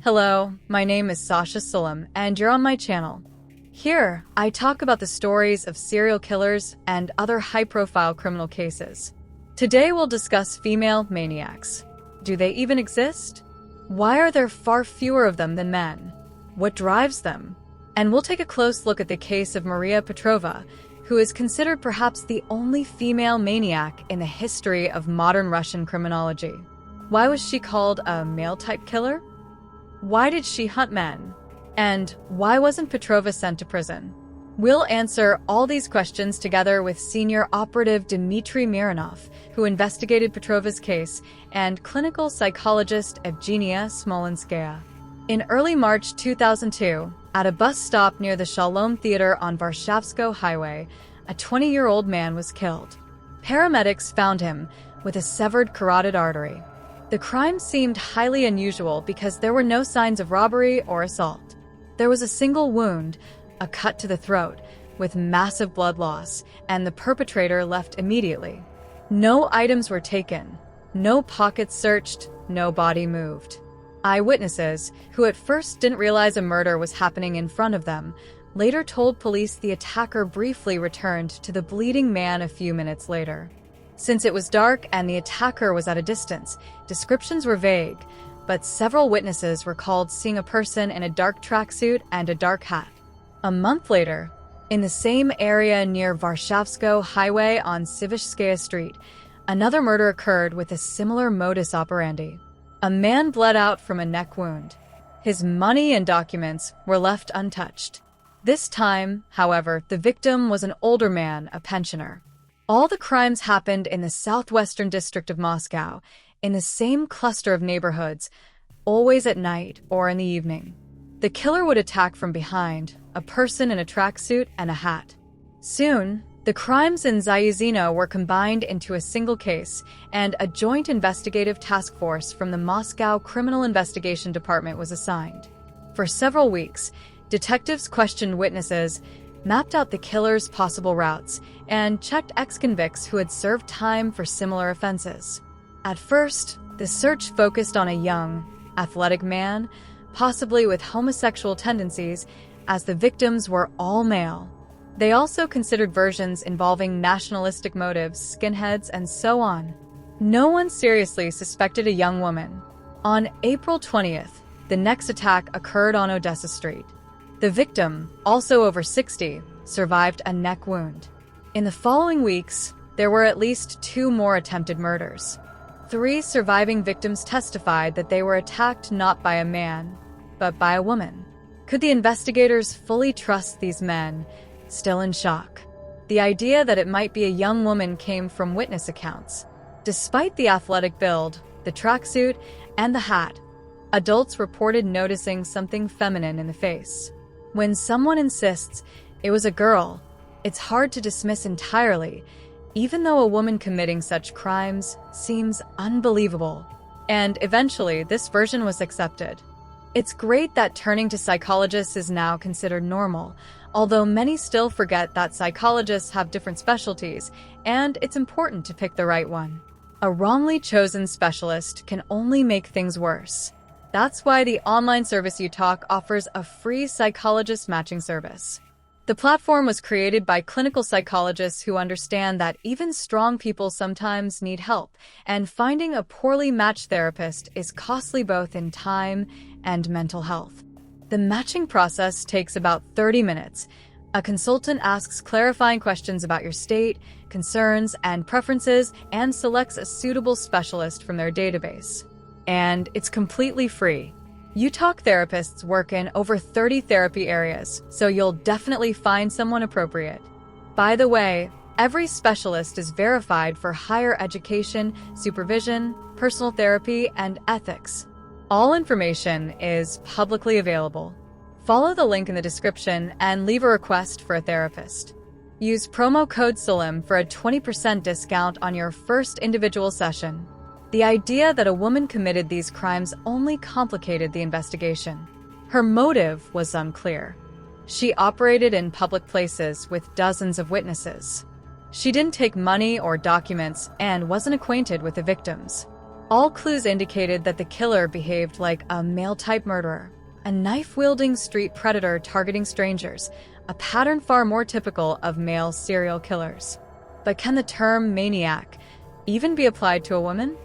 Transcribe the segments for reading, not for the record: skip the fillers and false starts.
Hello, my name is Sasha Sulam, and you're on my channel. Here, I talk about the stories of serial killers and other high-profile criminal cases. Today we'll discuss female maniacs. Do they even exist? Why are there far fewer of them than men? What drives them? And we'll take a close look at the case of Maria Petrova, who is considered perhaps the only female maniac in the history of modern Russian criminology. Why was she called a male-type killer? Why did she hunt men? And why wasn't Petrova sent to prison? We'll answer all these questions together with senior operative Dmitry Mironov, who investigated Petrova's case, and clinical psychologist Evgenia Smolenskaya. In early March 2002, at a bus stop near the Shalom Theater on Varshavskoe Highway, a 20-year-old man was killed. Paramedics found him with a severed carotid artery. The crime seemed highly unusual because there were no signs of robbery or assault. There was a single wound, a cut to the throat, with massive blood loss, and the perpetrator left immediately. No items were taken, no pockets searched, no body moved. Eyewitnesses, who at first didn't realize a murder was happening in front of them, later told police the attacker briefly returned to the bleeding man a few minutes later. Since it was dark and the attacker was at a distance, descriptions were vague, but several witnesses recalled seeing a person in a dark tracksuit and a dark hat. A month later, in the same area near Varshavskoe Highway on Sivishskaya Street, another murder occurred with a similar modus operandi. A man bled out from a neck wound. His money and documents were left untouched. This time, however, the victim was an older man, a pensioner. All the crimes happened in the southwestern district of Moscow, in the same cluster of neighborhoods, always at night or in the evening. The killer would attack from behind, a person in a tracksuit and a hat. Soon, the crimes in Zayuzino were combined into a single case, and a joint investigative task force from the Moscow Criminal Investigation Department was assigned. For several weeks, detectives questioned witnesses, mapped out the killer's possible routes, and checked ex-convicts who had served time for similar offenses. At first, the search focused on a young, athletic man, possibly with homosexual tendencies, as the victims were all male. They also considered versions involving nationalistic motives, skinheads, and so on. No one seriously suspected a young woman. On April 20th, the next attack occurred on Odessa Street. The victim, also over 60, survived a neck wound. In the following weeks, there were at least 2 more attempted murders. 3 surviving victims testified that they were attacked not by a man, but by a woman. Could the investigators fully trust these men, still in shock? The idea that it might be a young woman came from witness accounts. Despite the athletic build, the tracksuit, and the hat, adults reported noticing something feminine in the face. When someone insists it was a girl, it's hard to dismiss entirely, even though a woman committing such crimes seems unbelievable. And eventually, this version was accepted. It's great that turning to psychologists is now considered normal, although many still forget that psychologists have different specialties, and it's important to pick the right one. A wrongly chosen specialist can only make things worse. That's why the online service UTalk offers a free psychologist matching service. The platform was created by clinical psychologists who understand that even strong people sometimes need help, and finding a poorly matched therapist is costly both in time and mental health. The matching process takes about 30 minutes. A consultant asks clarifying questions about your state, concerns, and preferences, and selects a suitable specialist from their database. And it's completely free. UTalk therapists work in over 30 therapy areas, so you'll definitely find someone appropriate. By the way, every specialist is verified for higher education, supervision, personal therapy, and ethics. All information is publicly available. Follow the link in the description and leave a request for a therapist. Use promo code SULIM for a 20% discount on your first individual session. The idea that a woman committed these crimes only complicated the investigation. Her motive was unclear. She operated in public places with dozens of witnesses. She didn't take money or documents and wasn't acquainted with the victims. All clues indicated that the killer behaved like a male-type murderer, a knife-wielding street predator targeting strangers, a pattern far more typical of male serial killers. But can the term maniac even be applied to a woman?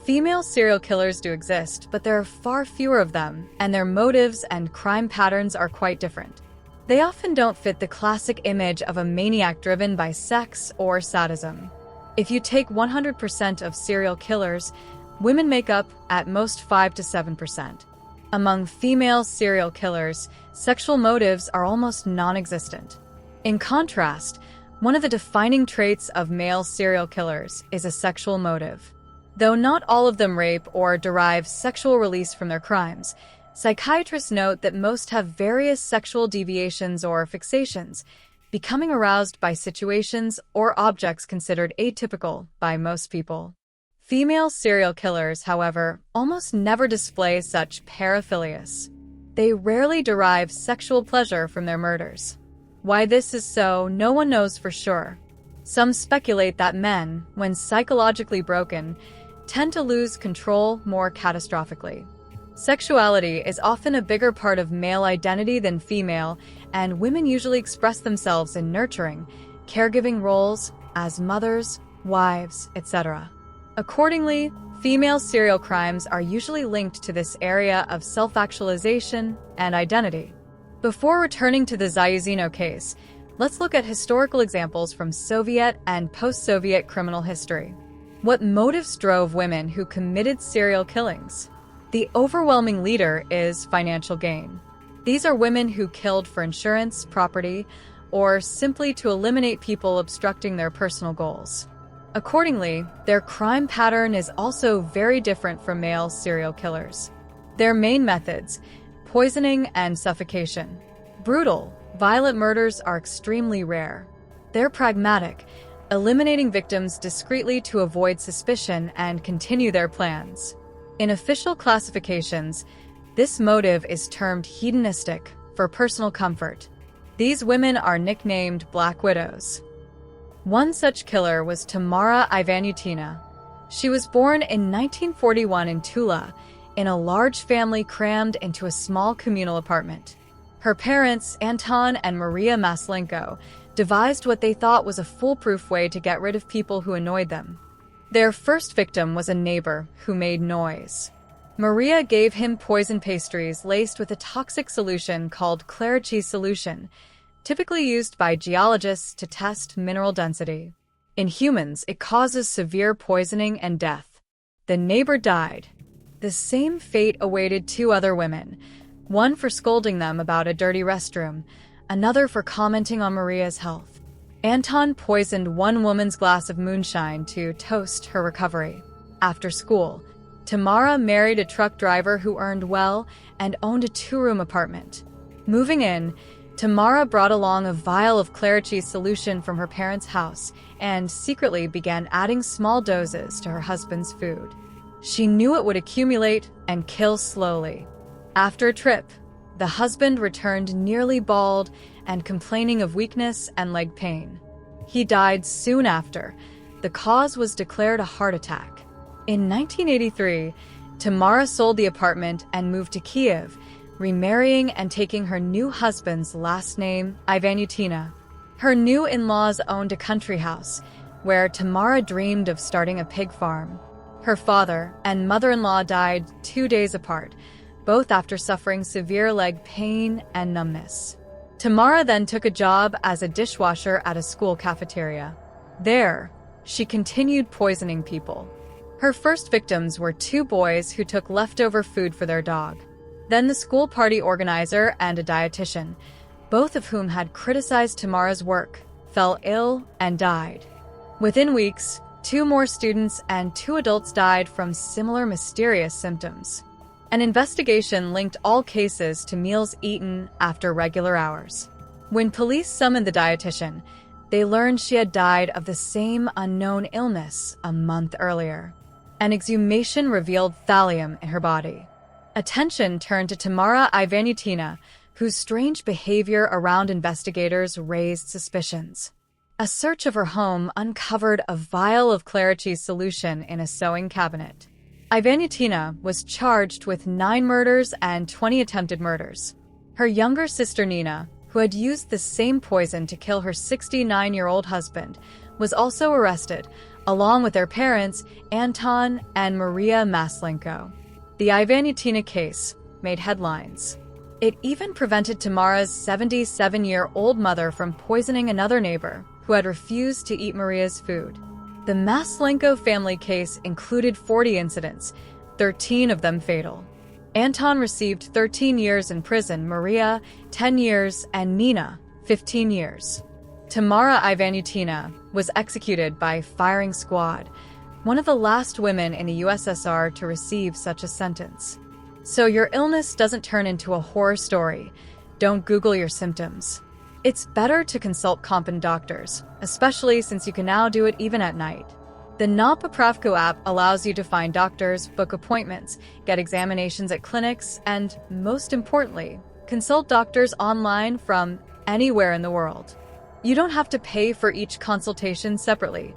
Female serial killers do exist, but there are far fewer of them, and their motives and crime patterns are quite different. They often don't fit the classic image of a maniac driven by sex or sadism. If you take 100% of serial killers, women make up at most 5 to 7%. Among female serial killers, sexual motives are almost non-existent. In contrast, one of the defining traits of male serial killers is a sexual motive. Though not all of them rape or derive sexual release from their crimes, psychiatrists note that most have various sexual deviations or fixations, becoming aroused by situations or objects considered atypical by most people. Female serial killers, however, almost never display such paraphilias. They rarely derive sexual pleasure from their murders. Why this is so, no one knows for sure. Some speculate that men, when psychologically broken, tend to lose control more catastrophically. Sexuality is often a bigger part of male identity than female, and women usually express themselves in nurturing, caregiving roles as mothers, wives, etc. Accordingly, female serial crimes are usually linked to this area of self-actualization and identity. Before returning to the Zayuzino case, let's look at historical examples from Soviet and post-Soviet criminal history. What motives drove women who committed serial killings? The overwhelming leader is financial gain. These are women who killed for insurance, property, or simply to eliminate people obstructing their personal goals. Accordingly, their crime pattern is also very different from male serial killers. Their main methods: poisoning and suffocation. Brutal, violent murders are extremely rare. They're pragmatic, eliminating victims discreetly to avoid suspicion and continue their plans. In official classifications, this motive is termed hedonistic, for personal comfort. These women are nicknamed Black Widows. One such killer was Tamara Ivanutina. She was born in 1941 in Tula, in a large family crammed into a small communal apartment. Her parents, Anton and Maria Maslenko, devised what they thought was a foolproof way to get rid of people who annoyed them. Their first victim was a neighbor who made noise. Maria gave him poison pastries laced with a toxic solution called Clarici solution, typically used by geologists to test mineral density. In humans, it causes severe poisoning and death. The neighbor died. The same fate awaited two other women, one for scolding them about a dirty restroom, another for commenting on Maria's health. Anton poisoned one woman's glass of moonshine to toast her recovery. After school, Tamara married a truck driver who earned well and owned a two-room apartment. Moving in, Tamara brought along a vial of Clarici solution from her parents' house and secretly began adding small doses to her husband's food. She knew it would accumulate and kill slowly. After a trip, the husband returned nearly bald and complaining of weakness and leg pain. He died soon after. The cause was declared a heart attack. In 1983, Tamara sold the apartment and moved to Kiev, remarrying and taking her new husband's last name, Ivanutina. Her new in-laws owned a country house, where Tamara dreamed of starting a pig farm. Her father and mother-in-law died 2 days apart, both after suffering severe leg pain and numbness. Tamara then took a job as a dishwasher at a school cafeteria. There, she continued poisoning people. Her first victims were 2 boys who took leftover food for their dog. Then the school party organizer and a dietitian, both of whom had criticized Tamara's work, fell ill and died. Within weeks, 2 more students and 2 adults died from similar mysterious symptoms. An investigation linked all cases to meals eaten after regular hours. When police summoned the dietitian, they learned she had died of the same unknown illness a month earlier. An exhumation revealed thallium in her body. Attention turned to Tamara Ivanutina, whose strange behavior around investigators raised suspicions. A search of her home uncovered a vial of Clarici solution in a sewing cabinet. Ivanutina was charged with 9 murders and 20 attempted murders. Her younger sister Nina, who had used the same poison to kill her 69-year-old husband, was also arrested, along with their parents, Anton and Maria Maslenko. The Ivanutina case made headlines. It even prevented Tamara's 77-year-old mother from poisoning another neighbor who had refused to eat Maria's food. The Maslenko family case included 40 incidents, 13 of them fatal. Anton received 13 years in prison, Maria 10 years, and Nina 15 years. Tamara Ivanutina was executed by firing squad, one of the last women in the USSR to receive such a sentence. So your illness doesn't turn into a horror story. Don't Google your symptoms. It's better to consult competent doctors, especially since you can now do it even at night. The Na Popravku app allows you to find doctors, book appointments, get examinations at clinics, and, most importantly, consult doctors online from anywhere in the world. You don't have to pay for each consultation separately.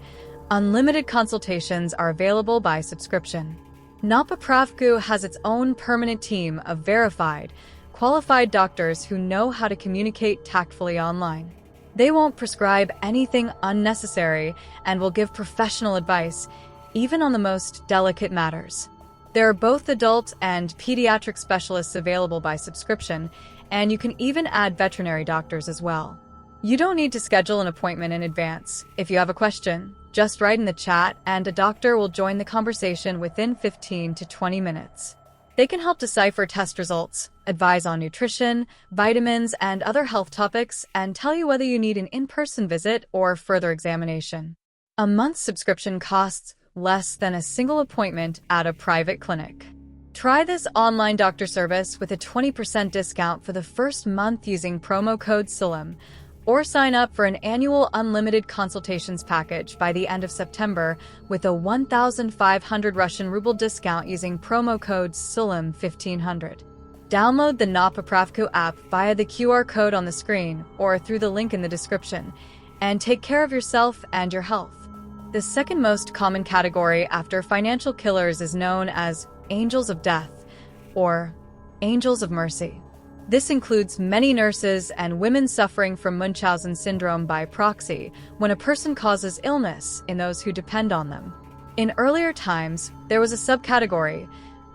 Unlimited consultations are available by subscription. Na Popravku has its own permanent team of verified, qualified doctors who know how to communicate tactfully online. They won't prescribe anything unnecessary and will give professional advice, even on the most delicate matters. There are both adult and pediatric specialists available by subscription, and you can even add veterinary doctors as well. You don't need to schedule an appointment in advance. If you have a question, just write in the chat and a doctor will join the conversation within 15 to 20 minutes. They can help decipher test results, advise on nutrition, vitamins, and other health topics, and tell you whether you need an in-person visit or further examination. A month's subscription costs less than a single appointment at a private clinic. Try this online doctor service with a 20% discount for the first month using promo code SULAM, or sign up for an annual unlimited consultations package by the end of September with a 1,500 Russian ruble discount using promo code SULAM1500. Download the Na Popravku app via the QR code on the screen or through the link in the description, and take care of yourself and your health. The second most common category after financial killers is known as angels of death, or angels of mercy. This includes many nurses and women suffering from Munchausen syndrome by proxy when a person causes illness in those who depend on them. In earlier times, there was a subcategory,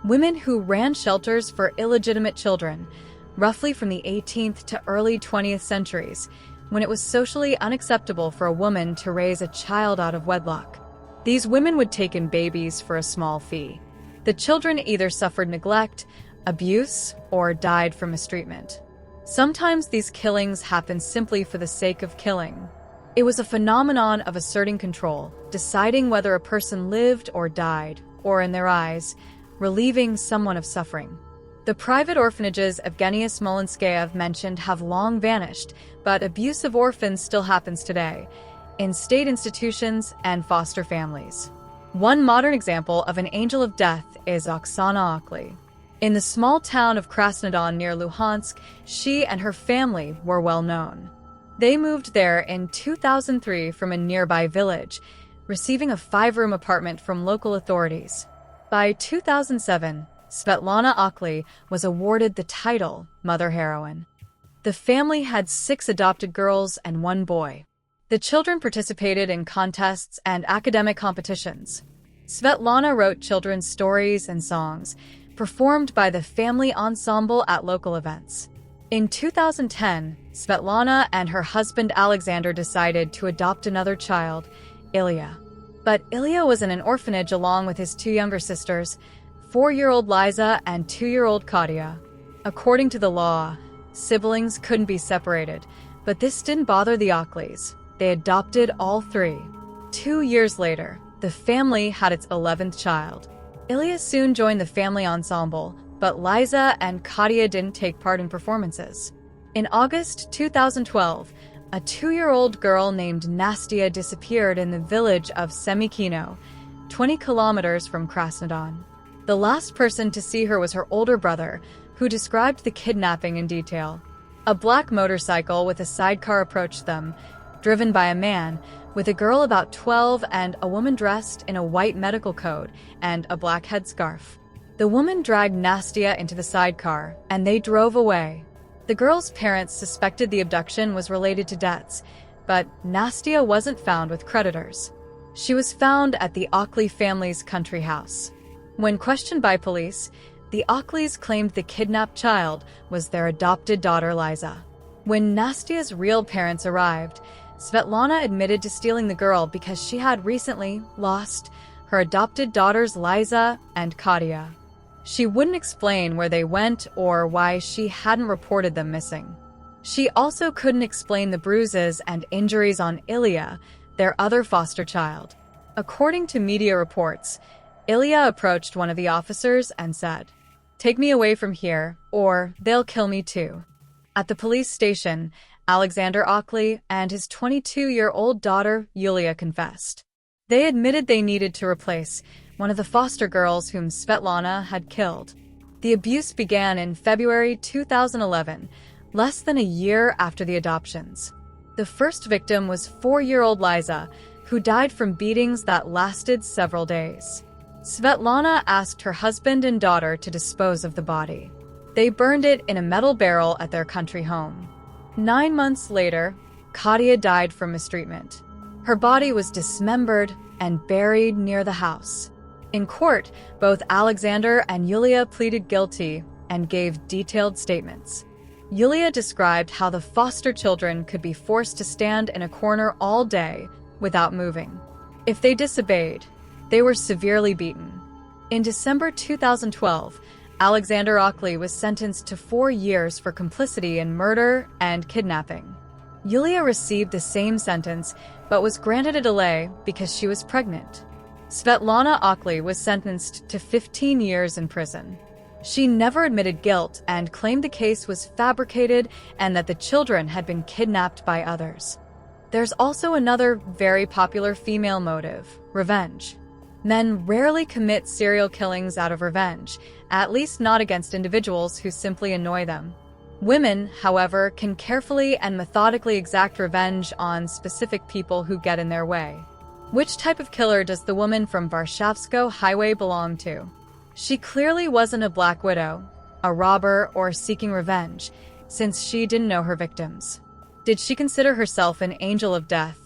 women who ran shelters for illegitimate children, roughly from the 18th to early 20th centuries, when it was socially unacceptable for a woman to raise a child out of wedlock. These women would take in babies for a small fee. The children either suffered neglect, abuse, or died from mistreatment. Sometimes these killings happened simply for the sake of killing. It was a phenomenon of asserting control, deciding whether a person lived or died, or in their eyes, relieving someone of suffering. The private orphanages Evgenia Smolenskaya mentioned have long vanished, but abuse of orphans still happens today, in state institutions and foster families. One modern example of an angel of death is Oksana Okley. In the small town of Krasnodon near Luhansk, she and her family were well known. They moved there in 2003 from a nearby village, receiving a 5-room apartment from local authorities. By 2007, Svetlana Okley was awarded the title Mother Heroine. The family had 6 adopted girls and 1 boy. The children participated in contests and academic competitions. Svetlana wrote children's stories and songs, performed by the family ensemble at local events. In 2010, Svetlana and her husband Alexander decided to adopt another child, Ilya. But Ilya was in an orphanage along with his 2 younger sisters, 4-year-old Liza and 2-year-old Katya. According to the law, siblings couldn't be separated, but this didn't bother the Okleys. They adopted all 3. 2 years later, the family had its 11th child. Ilya soon joined the family ensemble, but Liza and Katya didn't take part in performances. In August 2012, a 2-year-old girl named Nastia disappeared in the village of Semikino, 20 kilometers from Krasnodon. The last person to see her was her older brother, who described the kidnapping in detail. A black motorcycle with a sidecar approached them, driven by a man, with a girl about 12 and a woman dressed in a white medical coat and a black headscarf. The woman dragged Nastia into the sidecar, and they drove away. The girl's parents suspected the abduction was related to debts, but Nastia wasn't found with creditors. She was found at the Ockley family's country house. When questioned by police, the Ockleys claimed the kidnapped child was their adopted daughter Liza. When Nastia's real parents arrived, Svetlana admitted to stealing the girl because she had recently lost her adopted daughters Liza and Katya. She wouldn't explain where they went or why she hadn't reported them missing. She also couldn't explain the bruises and injuries on Ilya, their other foster child. According to media reports, Ilya approached one of the officers and said, "Take me away from here, or they'll kill me too." At the police station, Alexander Ockley and his 22-year-old daughter Yulia confessed. They admitted they needed to replace one of the foster girls whom Svetlana had killed. The abuse began in February 2011, less than a year after the adoptions. The first victim was 4-year-old Liza, who died from beatings that lasted several days. Svetlana asked her husband and daughter to dispose of the body. They burned it in a metal barrel at their country home. 9 months later, Katya died from mistreatment. Her body was dismembered and buried near the house. In court, both Alexander and Yulia pleaded guilty and gave detailed statements. Yulia described how the foster children could be forced to stand in a corner all day without moving. If they disobeyed, they were severely beaten. In December 2012, Alexander Ockley was sentenced to 4 years for complicity in murder and kidnapping. Yulia received the same sentence, but was granted a delay because she was pregnant. Svetlana Ockley was sentenced to 15 years in prison. She never admitted guilt and claimed the case was fabricated and that the children had been kidnapped by others. There's also another very popular female motive: revenge. Men rarely commit serial killings out of revenge, at least not against individuals who simply annoy them. Women, however, can carefully and methodically exact revenge on specific people who get in their way. Which type of killer does the woman from Varshavsko Highway belong to? She clearly wasn't a Black Widow, a robber, or seeking revenge, since she didn't know her victims. Did she consider herself an angel of death?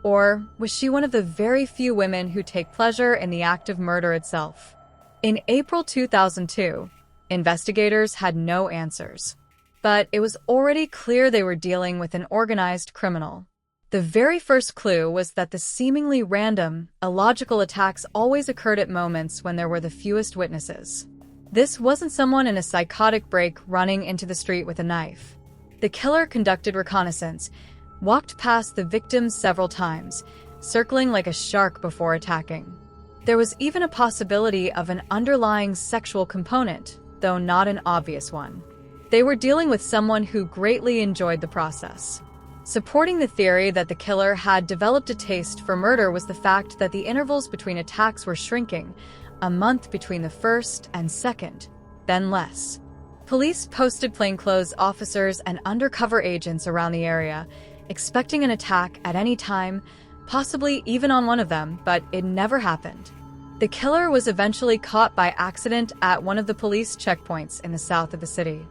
Or was she one of the very few women who take pleasure in the act of murder itself? In April 2002, investigators had no answers. But it was already clear they were dealing with an organized criminal. The very first clue was that the seemingly random, illogical attacks always occurred at moments when there were the fewest witnesses. This wasn't someone in a psychotic break running into the street with a knife. The killer conducted reconnaissance, walked past the victims several times, circling like a shark before attacking. There was even a possibility of an underlying sexual component, though not an obvious one. They were dealing with someone who greatly enjoyed the process. Supporting the theory that the killer had developed a taste for murder was the fact that the intervals between attacks were shrinking, a month between the first and second, then less. Police posted plainclothes officers and undercover agents around the area, expecting an attack at any time, possibly even on one of them, but it never happened. The killer was eventually caught by accident at one of the police checkpoints in the south of the city.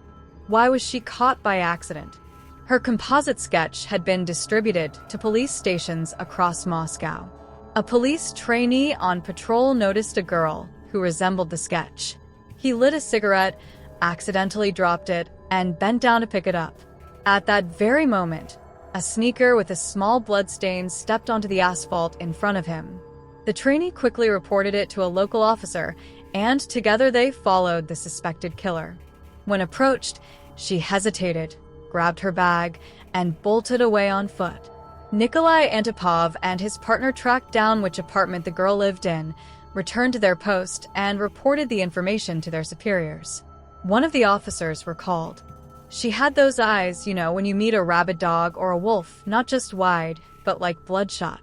Why was she caught by accident? Her composite sketch had been distributed to police stations across Moscow. A police trainee on patrol noticed a girl who resembled the sketch. He lit a cigarette, accidentally dropped it, and bent down to pick it up. At that very moment, a sneaker with a small bloodstain stepped onto the asphalt in front of him. The trainee quickly reported it to a local officer, and together they followed the suspected killer. When approached, she hesitated, grabbed her bag, and bolted away on foot. Nikolai Antipov and his partner tracked down which apartment the girl lived in, returned to their post, and reported the information to their superiors. One of the officers were called. She had those eyes, when you meet a rabid dog or a wolf, not just wide, but like bloodshot.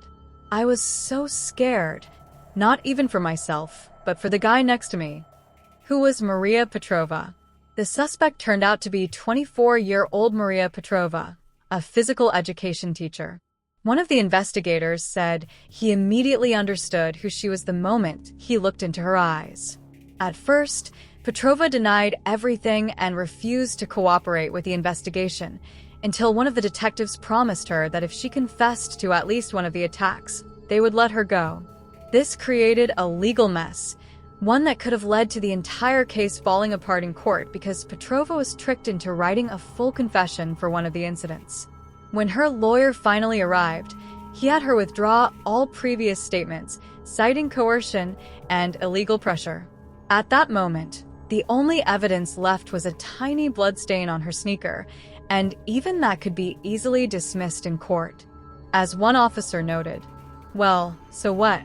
I was so scared, not even for myself, but for the guy next to me, who was Maria Petrova. The suspect turned out to be 24-year-old Maria Petrova, a physical education teacher. One of the investigators said he immediately understood who she was the moment he looked into her eyes. At first, Petrova denied everything and refused to cooperate with the investigation until one of the detectives promised her that if she confessed to at least one of the attacks, they would let her go. This created a legal mess, one that could have led to the entire case falling apart in court because Petrova was tricked into writing a full confession for one of the incidents. When her lawyer finally arrived, he had her withdraw all previous statements, citing coercion and illegal pressure. At that moment, the only evidence left was a tiny bloodstain on her sneaker, and even that could be easily dismissed in court. As one officer noted, "Well, so what?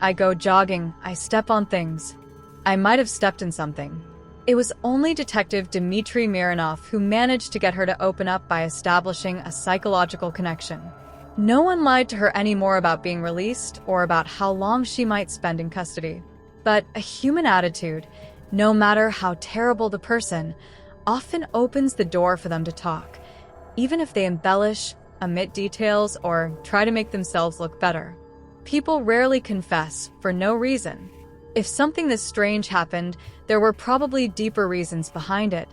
I go jogging, I step on things. I might have stepped in something." It was only Detective Dmitry Mironov who managed to get her to open up by establishing a psychological connection. No one lied to her anymore about being released or about how long she might spend in custody. But a human attitude, no matter how terrible the person, often opens the door for them to talk, even if they embellish, omit details, or try to make themselves look better. People rarely confess for no reason. If something this strange happened, there were probably deeper reasons behind it.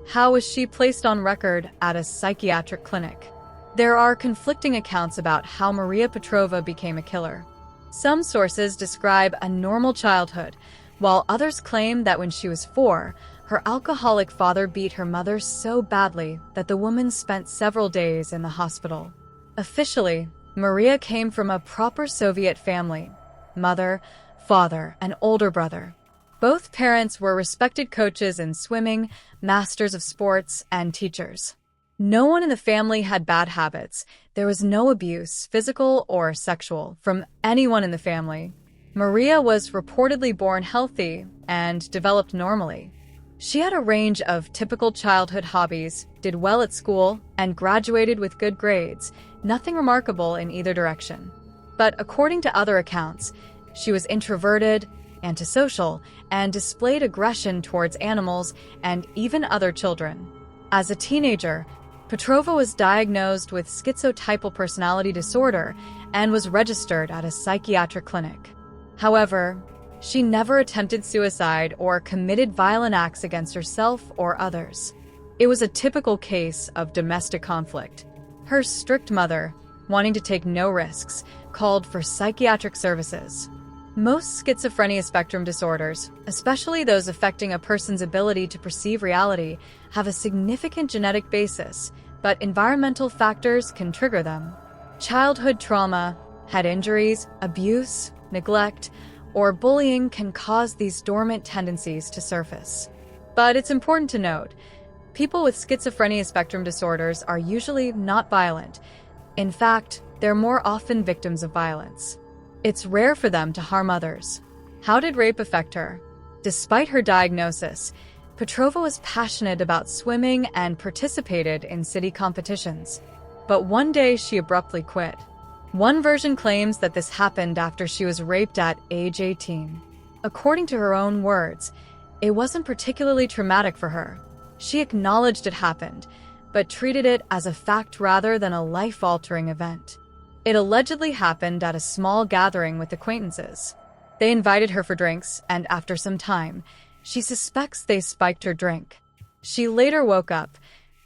How was she placed on record at a psychiatric clinic? There are conflicting accounts about how Maria Petrova became a killer. Some sources describe a normal childhood, while others claim that when she was 4, her alcoholic father beat her mother so badly that the woman spent several days in the hospital. Officially, Maria came from a proper Soviet family: mother, father, and older brother. Both parents were respected coaches in swimming, masters of sports, and teachers. No one in the family had bad habits. There was no abuse, physical or sexual, from anyone in the family. Maria was reportedly born healthy and developed normally. She had a range of typical childhood hobbies, did well at school, and graduated with good grades, nothing remarkable in either direction. But according to other accounts, she was introverted, antisocial, and displayed aggression towards animals and even other children. As a teenager, Petrova was diagnosed with schizotypal personality disorder and was registered at a psychiatric clinic. However, she never attempted suicide or committed violent acts against herself or others. It was a typical case of domestic conflict. Her strict mother, wanting to take no risks, called for psychiatric services. Most schizophrenia spectrum disorders, especially those affecting a person's ability to perceive reality, have a significant genetic basis, but environmental factors can trigger them. Childhood trauma, head injuries, abuse, neglect, or bullying can cause these dormant tendencies to surface. But it's important to note, people with schizophrenia spectrum disorders are usually not violent. In fact, they're more often victims of violence. It's rare for them to harm others. How did rape affect her? Despite her diagnosis, Petrova was passionate about swimming and participated in city competitions. But one day she abruptly quit. One version claims that this happened after she was raped at age 18. According to her own words, it wasn't particularly traumatic for her. She acknowledged it happened, but treated it as a fact rather than a life-altering event. It allegedly happened at a small gathering with acquaintances. They invited her for drinks, and after some time, she suspects they spiked her drink. She later woke up,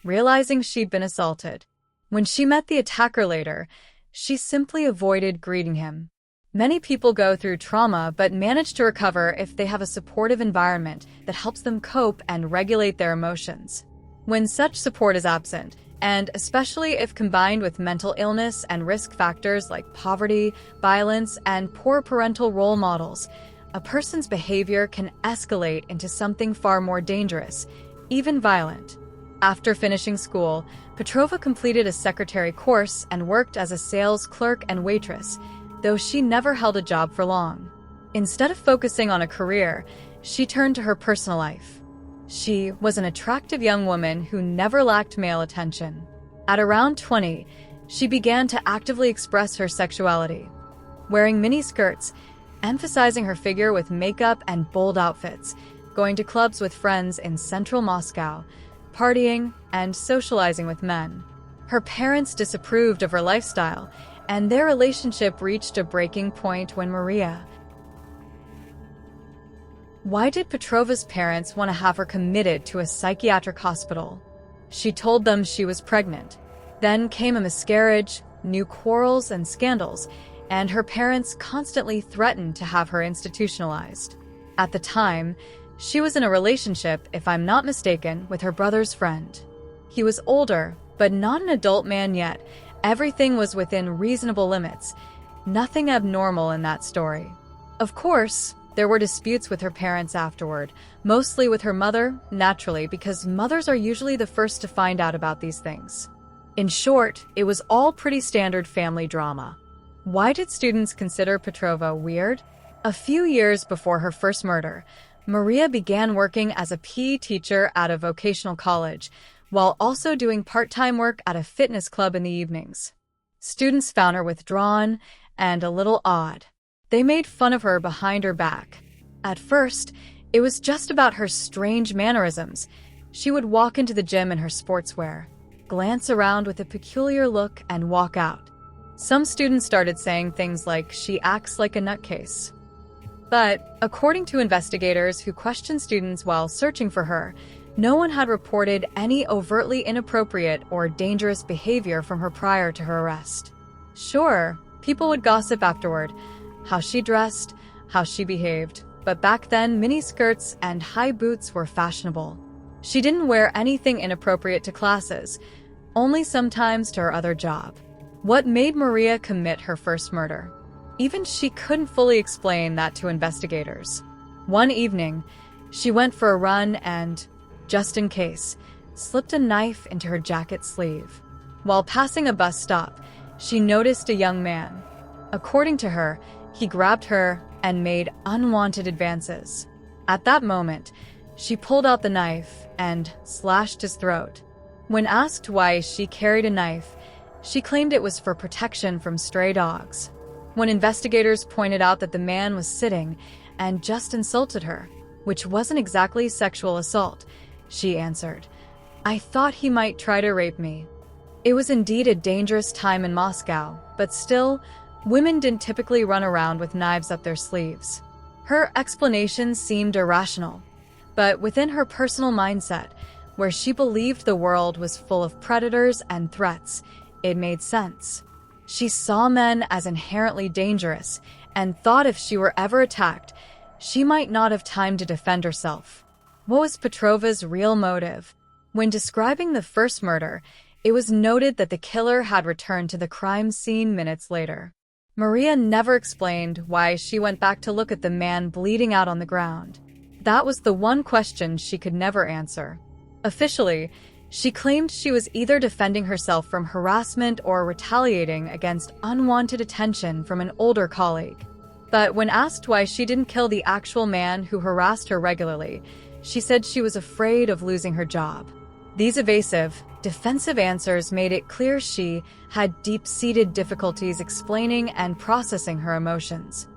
realizing she'd been assaulted. When she met the attacker later, she simply avoided greeting him. Many people go through trauma but manage to recover if they have a supportive environment that helps them cope and regulate their emotions. When such support is absent, and especially if combined with mental illness and risk factors like poverty, violence, and poor parental role models, a person's behavior can escalate into something far more dangerous, even violent. After finishing school, Petrova completed a secretary course and worked as a sales clerk and waitress, though she never held a job for long. Instead of focusing on a career, she turned to her personal life. She was an attractive young woman who never lacked male attention. At around 20, she began to actively express her sexuality, wearing miniskirts, emphasizing her figure with makeup and bold outfits, going to clubs with friends in central Moscow, partying, and socializing with men. Her parents disapproved of her lifestyle, and their relationship reached a breaking point when Maria. Why did Petrova's parents want to have her committed to a psychiatric hospital? She told them she was pregnant. Then came a miscarriage, new quarrels and scandals, and her parents constantly threatened to have her institutionalized. At the time, she was in a relationship, if I'm not mistaken, with her brother's friend. He was older, but not an adult man yet. Everything was within reasonable limits. Nothing abnormal in that story. Of course, there were disputes with her parents afterward, mostly with her mother, naturally, because mothers are usually the first to find out about these things. In short, it was all pretty standard family drama. Why did students consider Petrova weird? A few years before her first murder, Maria began working as a PE teacher at a vocational college, while also doing part-time work at a fitness club in the evenings. Students found her withdrawn and a little odd. They made fun of her behind her back. At first, it was just about her strange mannerisms. She would walk into the gym in her sportswear, glance around with a peculiar look, and walk out. Some students started saying things like, "She acts like a nutcase." But, according to investigators who questioned students while searching for her, no one had reported any overtly inappropriate or dangerous behavior from her prior to her arrest. Sure, people would gossip afterward, how she dressed, how she behaved, but back then miniskirts and high boots were fashionable. She didn't wear anything inappropriate to classes, only sometimes to her other job. What made Maria commit her first murder? Even she couldn't fully explain that to investigators. One evening, she went for a run and, just in case, slipped a knife into her jacket sleeve. While passing a bus stop, she noticed a young man. According to her, he grabbed her and made unwanted advances. At that moment, she pulled out the knife and slashed his throat. When asked why she carried a knife, she claimed it was for protection from stray dogs. When investigators pointed out that the man was sitting and just insulted her, which wasn't exactly sexual assault, she answered, "I thought he might try to rape me." It was indeed a dangerous time in Moscow, but still, women didn't typically run around with knives up their sleeves. Her explanation seemed irrational, but within her personal mindset, where she believed the world was full of predators and threats, it made sense. She saw men as inherently dangerous and thought if she were ever attacked, she might not have time to defend herself. What was Petrova's real motive? When describing the first murder, it was noted that the killer had returned to the crime scene minutes later. Maria never explained why she went back to look at the man bleeding out on the ground. That was the one question she could never answer. Officially, she claimed she was either defending herself from harassment or retaliating against unwanted attention from an older colleague. But when asked why she didn't kill the actual man who harassed her regularly, she said she was afraid of losing her job. These evasive, defensive answers made it clear she had deep-seated difficulties explaining and processing her emotions.